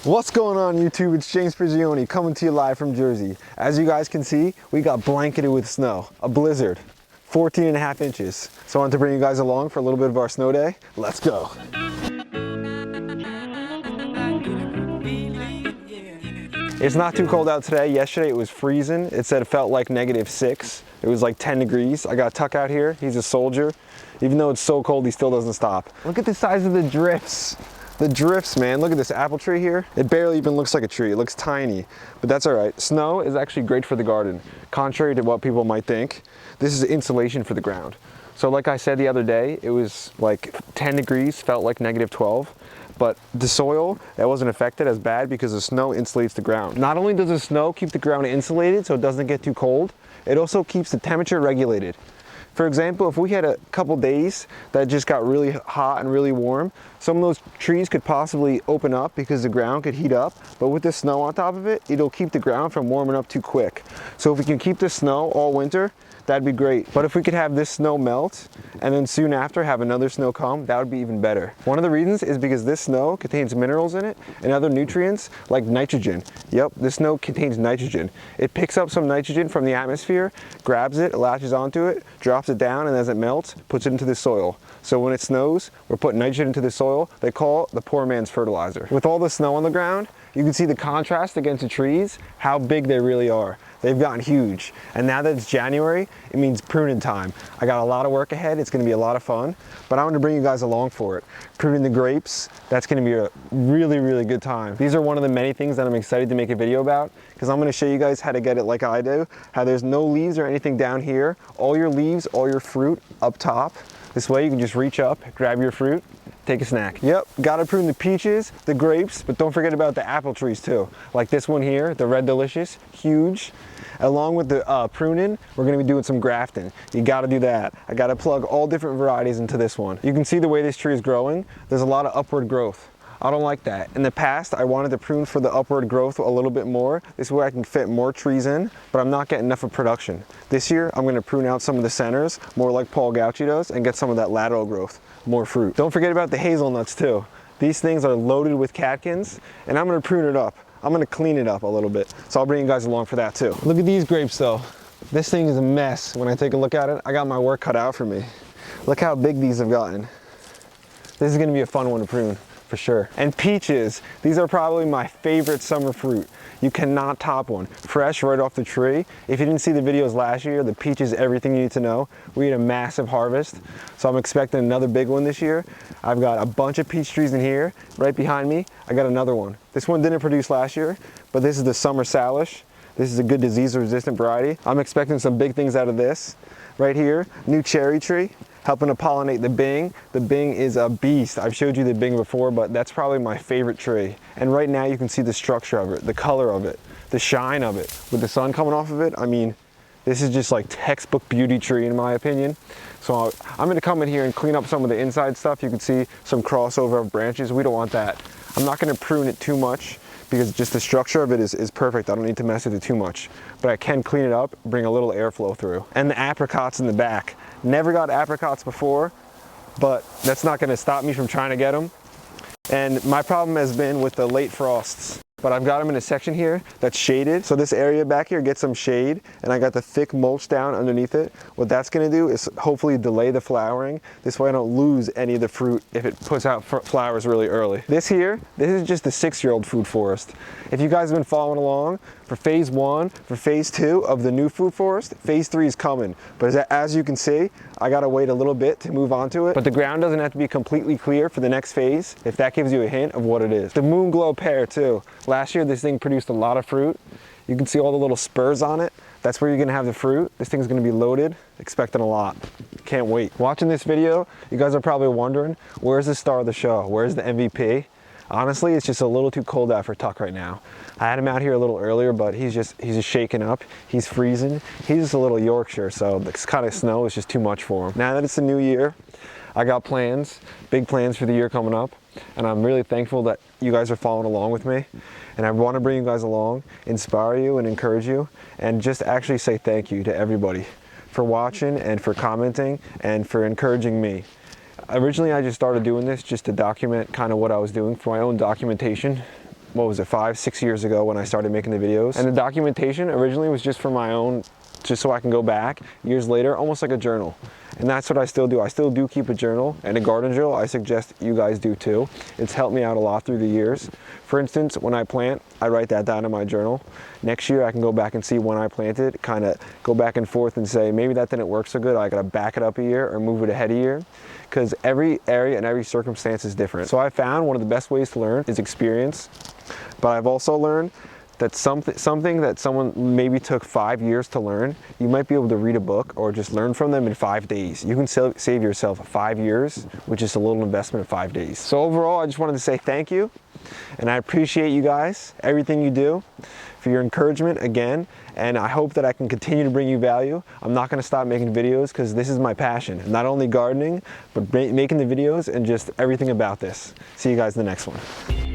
What's going on YouTube? It's James Prigioni coming to you live from Jersey. As you guys can see, we got blanketed with snow, a blizzard, 14.5 inches. So I wanted to bring you guys along for a little bit of our snow day. Let's go. It's not too cold out today. Yesterday it was freezing. It said it felt like -6. It was like 10 degrees. I got Tuck out here. He's a soldier. Even though it's so cold, he still doesn't stop. Look at the size of the drifts. The drifts, man. Look at this apple tree here. It barely even looks like a tree. It looks tiny, but that's all right. Snow is actually great for the garden. Contrary to what people might think, this is insulation for the ground. So like I said the other day, it was like 10 degrees, felt like -12. But the soil, that wasn't affected as bad because the snow insulates the ground. Not only does the snow keep the ground insulated so it doesn't get too cold, it also keeps the temperature regulated. For example, if we had a couple days that just got really hot and really warm, some of those trees could possibly open up because the ground could heat up, but with the snow on top of it, it'll keep the ground from warming up too quick. So if we can keep the snow all winter, that'd be great. But if we could have this snow melt and then soon after have another snow come, that would be even better. One of the reasons is because this snow contains minerals in it and other nutrients like nitrogen. Yep, this snow contains nitrogen. It picks up some nitrogen from the atmosphere, grabs it, latches onto it, drops it down, and as it melts, puts it into the soil. So when it snows, we're putting nitrogen into the soil. They call it the poor man's fertilizer. With all the snow on the ground, you can see the contrast against the trees, how big they really are. They've gotten huge. And now that it's January, it means pruning time. I got a lot of work ahead. It's gonna be a lot of fun, but I want to bring you guys along for it. Pruning the grapes, that's gonna be a really, really good time. These are one of the many things that I'm excited to make a video about because I'm gonna show you guys how to get it like I do, how there's no leaves or anything down here. All your leaves, all your fruit up top. This way you can just reach up, grab your fruit, take a snack. Yep, gotta prune the peaches, the grapes, but don't forget about the apple trees too. Like this one here, the Red Delicious, huge. Along with the pruning, we're gonna be doing some grafting. You gotta do that. I gotta plug all different varieties into this one. You can see the way this tree is growing. There's a lot of upward growth. I don't like that. In the past, I wanted to prune for the upward growth a little bit more. This way I can fit more trees in, but I'm not getting enough of production. This year, I'm gonna prune out some of the centers, more like Paul Gauchi does, and get some of that lateral growth, more fruit. Don't forget about the hazelnuts too. These things are loaded with catkins, and I'm gonna prune it up. I'm gonna clean it up a little bit. So I'll bring you guys along for that too. Look at these grapes though. This thing is a mess. When I take a look at it, I got my work cut out for me. Look how big these have gotten. This is gonna be a fun one to prune, for sure. And peaches, these are probably my favorite summer fruit. You cannot top one. Fresh right off the tree. If you didn't see the videos last year, the peach is everything you need to know. We had a massive harvest, so I'm expecting another big one this year. I've got a bunch of peach trees in here. Right behind me, I got another one. This one didn't produce last year, but this is the Summer Salish. This is a good disease-resistant variety. I'm expecting some big things out of this. Right here, new cherry tree, helping to pollinate the Bing. The Bing is a beast. I've showed you the Bing before, but that's probably my favorite tree. And right now you can see the structure of it, the color of it, the shine of it. With the sun coming off of it, I mean, this is just like textbook beauty tree in my opinion. So I'm gonna come in here and clean up some of the inside stuff. You can see some crossover of branches. We don't want that. I'm not gonna prune it too much because just the structure of it is perfect. I don't need to mess with it too much, but I can clean it up, bring a little airflow through. And the apricots in the back. Never got apricots before, but that's not gonna stop me from trying to get them. And my problem has been with the late frosts. But I've got them in a section here that's shaded. So this area back here gets some shade, and I got the thick mulch down underneath it. What that's gonna do is hopefully delay the flowering. This way I don't lose any of the fruit if it puts out flowers really early. This here, this is just the 6-year-old food forest. If you guys have been following along, for phase 1, for phase 2 of the new food forest, phase 3 is coming. But as you can see, I gotta wait a little bit to move on to it. But the ground doesn't have to be completely clear for the next phase, if that gives you a hint of what it is. The Moon Glow pear too. Last year, this thing produced a lot of fruit. You can see all the little spurs on it. That's where you're gonna have the fruit. This thing's gonna be loaded, expecting a lot. Can't wait. Watching this video, you guys are probably wondering, where's the star of the show? Where's the MVP? Honestly, it's just a little too cold out for Tuck right now. I had him out here a little earlier, but he's just shaking up. He's freezing. He's just a little Yorkshire, so this kind of snow is just too much for him. Now that it's the new year, I got plans, big plans for the year coming up, and I'm really thankful that you guys are following along with me. And I want to bring you guys along, inspire you and encourage you, and just actually say thank you to everybody for watching and for commenting and for encouraging me. Originally, I just started doing this just to document kind of what I was doing for my own documentation what was it, 5-6 years ago when I started making the videos. And the documentation originally was just for my own, just so I can go back years later, almost like a journal. And that's what I still do. I still do keep a journal and a garden journal. I suggest you guys do too. It's helped me out a lot through the years. For instance, when I plant, I write that down in my journal. Next year I can go back and see when I planted, kind of go back and forth and say, maybe that didn't work so good. I gotta back it up a year or move it ahead a year. Because every area and every circumstance is different. So I found one of the best ways to learn is experience. But I've also learned that something that someone maybe took 5 years to learn, you might be able to read a book or just learn from them in 5 days. You can save yourself 5 years, which is a little investment of 5 days. So overall, I just wanted to say thank you. And I appreciate you guys, everything you do, for your encouragement again. And I hope that I can continue to bring you value. I'm not gonna stop making videos because this is my passion. Not only gardening, but making the videos and just everything about this. See you guys in the next one.